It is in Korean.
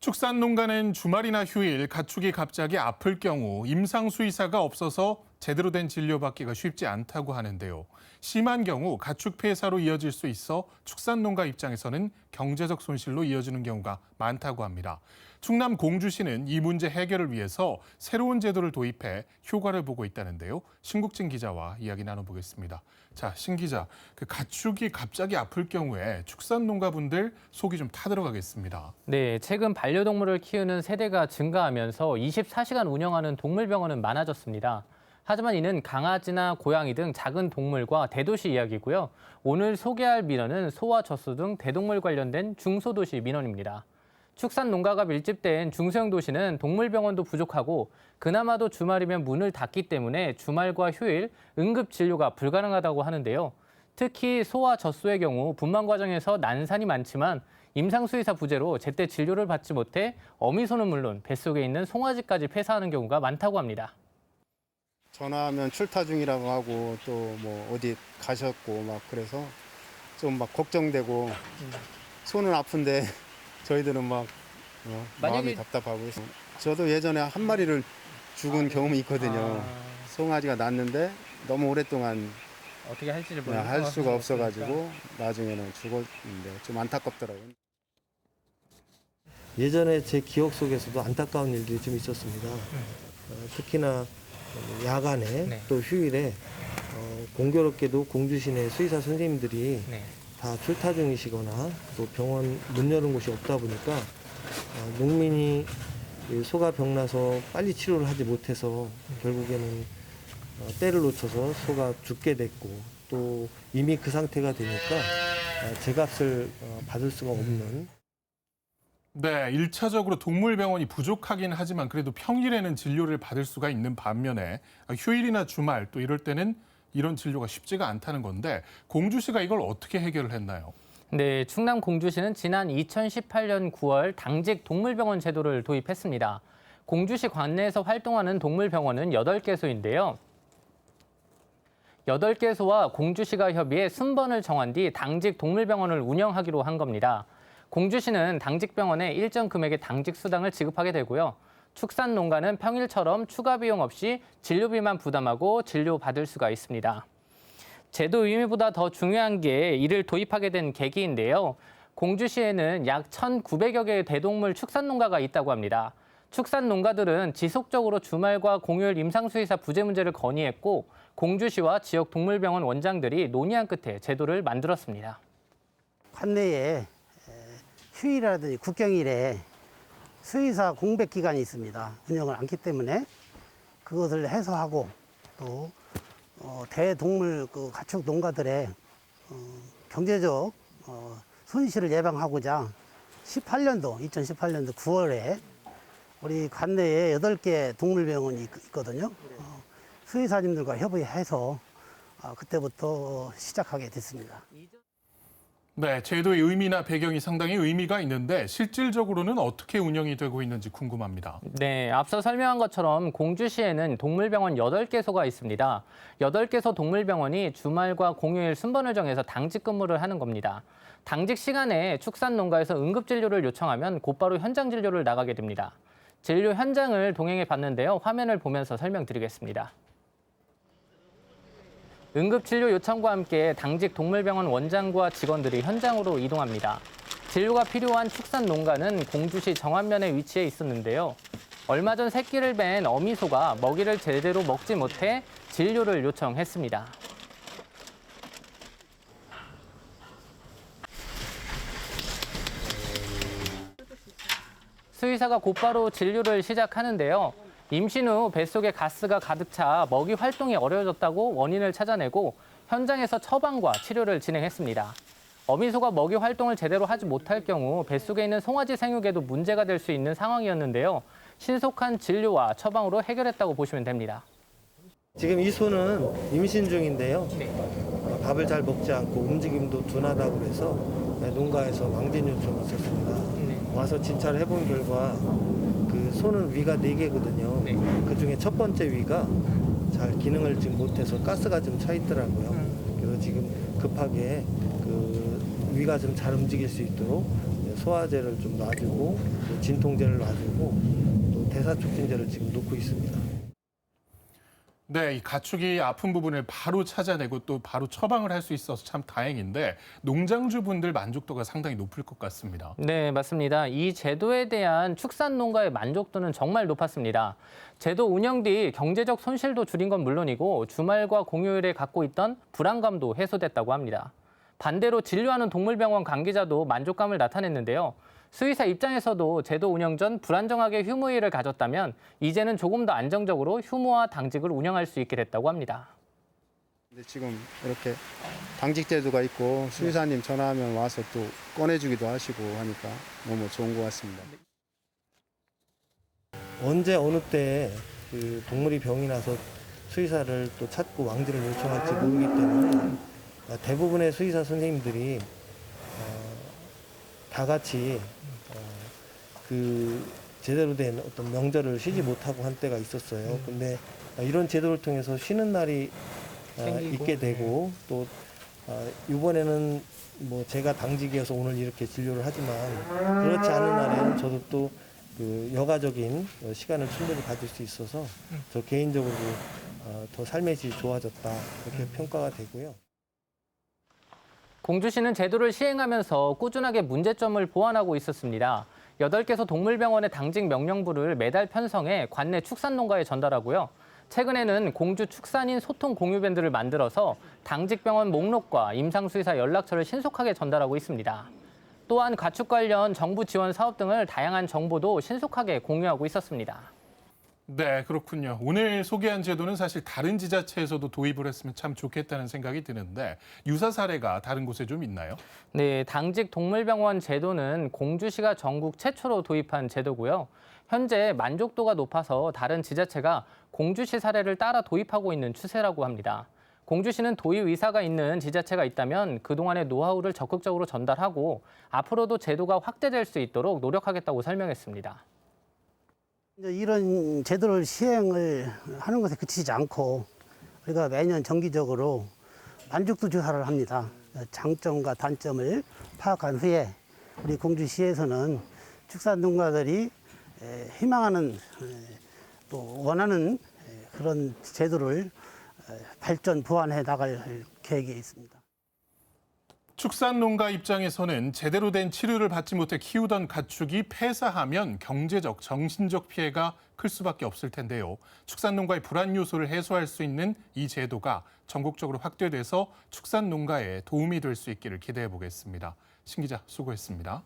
축산농가는 주말이나 휴일 가축이 갑자기 아플 경우 임상수의사가 없어서 제대로 된 진료받기가 쉽지 않다고 하는데요. 심한 경우 가축 폐사로 이어질 수 있어 축산농가 입장에서는 경제적 손실로 이어지는 경우가 많다고 합니다. 충남 공주시는 이 문제 해결을 위해서 새로운 제도를 도입해 효과를 보고 있다는데요. 신국진 기자와 이야기 나눠보겠습니다. 자, 신 기자, 가축이 갑자기 아플 경우에 축산농가분들 속이 좀 타들어가겠습니다. 네, 최근 반려동물을 키우는 세대가 증가하면서 24시간 운영하는 동물병원은 많아졌습니다. 하지만 이는 강아지나 고양이 등 작은 동물과 대도시 이야기고요. 오늘 소개할 민원은 소와 젖소 등 대동물 관련된 중소도시 민원입니다. 축산 농가가 밀집된 중소형 도시는 동물병원도 부족하고 그나마도 주말이면 문을 닫기 때문에 주말과 휴일 응급 진료가 불가능하다고 하는데요. 특히 소와 젖소의 경우 분만 과정에서 난산이 많지만 임상수의사 부재로 제때 진료를 받지 못해 어미소는 물론 뱃속에 있는 송아지까지 폐사하는 경우가 많다고 합니다. 전화하면 출타 중이라고 하고 또 뭐 어디 가셨고 막 그래서 좀 막 걱정되고 손은 아픈데 저희들은 막 마음이 답답하고 해서 저도 예전에 한 마리를 죽은 경험이 있거든요. 송아지가 낳았는데 너무 오랫동안 어떻게 할지를 할 수가 없어가지고 나중에는 죽었는데 좀 안타깝더라고요. 예전에 제 기억 속에서도 안타까운 일들이 좀 있었습니다. 특히나 야간에 또 휴일에 공교롭게도 공주시내 수의사 선생님들이 다 출타 중이시거나 또 병원 문 여는 곳이 없다 보니까 농민이 소가 병나서 빨리 치료를 하지 못해서 결국에는 때를 놓쳐서 소가 죽게 됐고 또 이미 그 상태가 되니까 제값을 받을 수가 없는. 네, 1차적으로 동물병원이 부족하긴 하지만 그래도 평일에는 진료를 받을 수가 있는 반면에 휴일이나 주말 또 이럴 때는 이런 진료가 쉽지가 않다는 건데 공주시가 이걸 어떻게 해결을 했나요? 네, 충남 공주시는 지난 2018년 9월 당직 동물병원 제도를 도입했습니다. 공주시 관내에서 활동하는 동물병원은 8개소인데요. 8개소와 공주시가 협의해 순번을 정한 뒤 당직 동물병원을 운영하기로 한 겁니다. 공주시는 당직병원에 일정 금액의 당직 수당을 지급하게 되고요. 축산농가는 평일처럼 추가 비용 없이 진료비만 부담하고 진료받을 수가 있습니다. 제도 의미보다 더 중요한 게 이를 도입하게 된 계기인데요. 공주시에는 약 1,900여 개의 대동물 축산농가가 있다고 합니다. 축산농가들은 지속적으로 주말과 공휴일 임상수의사 부재 문제를 건의했고 공주시와 지역 동물병원 원장들이 논의한 끝에 제도를 만들었습니다. 관내에 휴일이라든지 국경일에 수의사 공백 기간이 있습니다. 운영을 않기 때문에 그것을 해소하고 또 대동물 가축 농가들의 경제적 손실을 예방하고자 2018년도 9월에 우리 관내에 8개 동물병원이 있거든요. 수의사님들과 협의해서 그때부터 시작하게 됐습니다. 네, 제도의 의미나 배경이 상당히 의미가 있는데 실질적으로는 어떻게 운영이 되고 있는지 궁금합니다. 네, 앞서 설명한 것처럼 공주시에는 동물병원 8개소가 있습니다. 8개소 동물병원이 주말과 공휴일 순번을 정해서 당직 근무를 하는 겁니다. 당직 시간에 축산농가에서 응급진료를 요청하면 곧바로 현장 진료를 나가게 됩니다. 진료 현장을 동행해 봤는데요. 화면을 보면서 설명드리겠습니다. 응급진료 요청과 함께 당직 동물병원 원장과 직원들이 현장으로 이동합니다. 진료가 필요한 축산농가는 공주시 정안면에 위치해 있었는데요. 얼마 전 새끼를 뺀 어미소가 먹이를 제대로 먹지 못해 진료를 요청했습니다. 수의사가 곧바로 진료를 시작하는데요. 임신 후 뱃속에 가스가 가득 차 먹이 활동이 어려워졌다고 원인을 찾아내고 현장에서 처방과 치료를 진행했습니다. 어미소가 먹이 활동을 제대로 하지 못할 경우 뱃속에 있는 송아지 생육에도 문제가 될 수 있는 상황이었는데요. 신속한 진료와 처방으로 해결했다고 보시면 됩니다. 지금 이 소는 임신 중인데요. 밥을 잘 먹지 않고 움직임도 둔하다고 해서 농가에서 왕진 요청이 있었습니다. 와서 진찰을 해본 결과 그 소는 위가 4개거든요. 그중에 첫 번째 위가 잘 기능을 지금 못해서 가스가 좀 차 있더라고요. 그래서 지금 급하게 그 위가 좀 잘 움직일 수 있도록 소화제를 좀 놔주고 또 진통제를 놔주고 또 대사촉진제를 지금 놓고 있습니다. 네, 이 가축이 아픈 부분을 바로 찾아내고 또 바로 처방을 할 수 있어서 참 다행인데 농장주분들 만족도가 상당히 높을 것 같습니다. 네, 맞습니다. 이 제도에 대한 축산 농가의 만족도는 정말 높았습니다. 제도 운영 뒤 경제적 손실도 줄인 건 물론이고 주말과 공휴일에 갖고 있던 불안감도 해소됐다고 합니다. 반대로 진료하는 동물병원 관계자도 만족감을 나타냈는데요. 수의사 입장에서도 제도 운영 전 불안정하게 휴무일을 가졌다면 이제는 조금 더 안정적으로 휴무와 당직을 운영할 수 있게 됐다고 합니다. 근데 지금 이렇게 당직 제도가 있고 수의사님 전화하면 와서 또 꺼내주기도 하시고 하니까 너무 좋은 것 같습니다. 언제 어느 때 그 동물이 병이 나서 수의사를 또 찾고 왕지를 요청할지 모르기 때문에 대부분의 수의사 선생님들이 다 같이 그 제대로 된 어떤 명절을 쉬지 못하고 한 때가 있었어요. 근데 이런 제도를 통해서 쉬는 날이 있게 되고 또 이번에는 뭐 제가 당직이어서 오늘 이렇게 진료를 하지만 그렇지 않은 날에는 저도 또 그 여가적인 시간을 충분히 가질 수 있어서 저 개인적으로 더 삶의 질이 좋아졌다 이렇게 평가가 되고요. 공주시는 제도를 시행하면서 꾸준하게 문제점을 보완하고 있었습니다. 8개소 동물병원의 당직 명령부를 매달 편성해 관내 축산농가에 전달하고요. 최근에는 공주 축산인 소통 공유밴드를 만들어서 당직병원 목록과 임상수의사 연락처를 신속하게 전달하고 있습니다. 또한 가축 관련 정부 지원 사업 등을 다양한 정보도 신속하게 공유하고 있었습니다. 네, 그렇군요. 오늘 소개한 제도는 사실 다른 지자체에서도 도입을 했으면 참 좋겠다는 생각이 드는데 유사 사례가 다른 곳에 좀 있나요? 네, 당직 동물병원 제도는 공주시가 전국 최초로 도입한 제도고요. 현재 만족도가 높아서 다른 지자체가 공주시 사례를 따라 도입하고 있는 추세라고 합니다. 공주시는 도입 의사가 있는 지자체가 있다면 그동안의 노하우를 적극적으로 전달하고 앞으로도 제도가 확대될 수 있도록 노력하겠다고 설명했습니다. 이런 제도를 시행을 하는 것에 그치지 않고 우리가 매년 정기적으로 만족도 조사를 합니다. 장점과 단점을 파악한 후에 우리 공주시에서는 축산 농가들이 희망하는 또 원하는 그런 제도를 발전 보완해 나갈 계획이 있습니다. 축산농가 입장에서는 제대로 된 치료를 받지 못해 키우던 가축이 폐사하면 경제적, 정신적 피해가 클 수밖에 없을 텐데요. 축산농가의 불안 요소를 해소할 수 있는 이 제도가 전국적으로 확대돼서 축산농가에 도움이 될 수 있기를 기대해 보겠습니다. 신 기자 수고했습니다.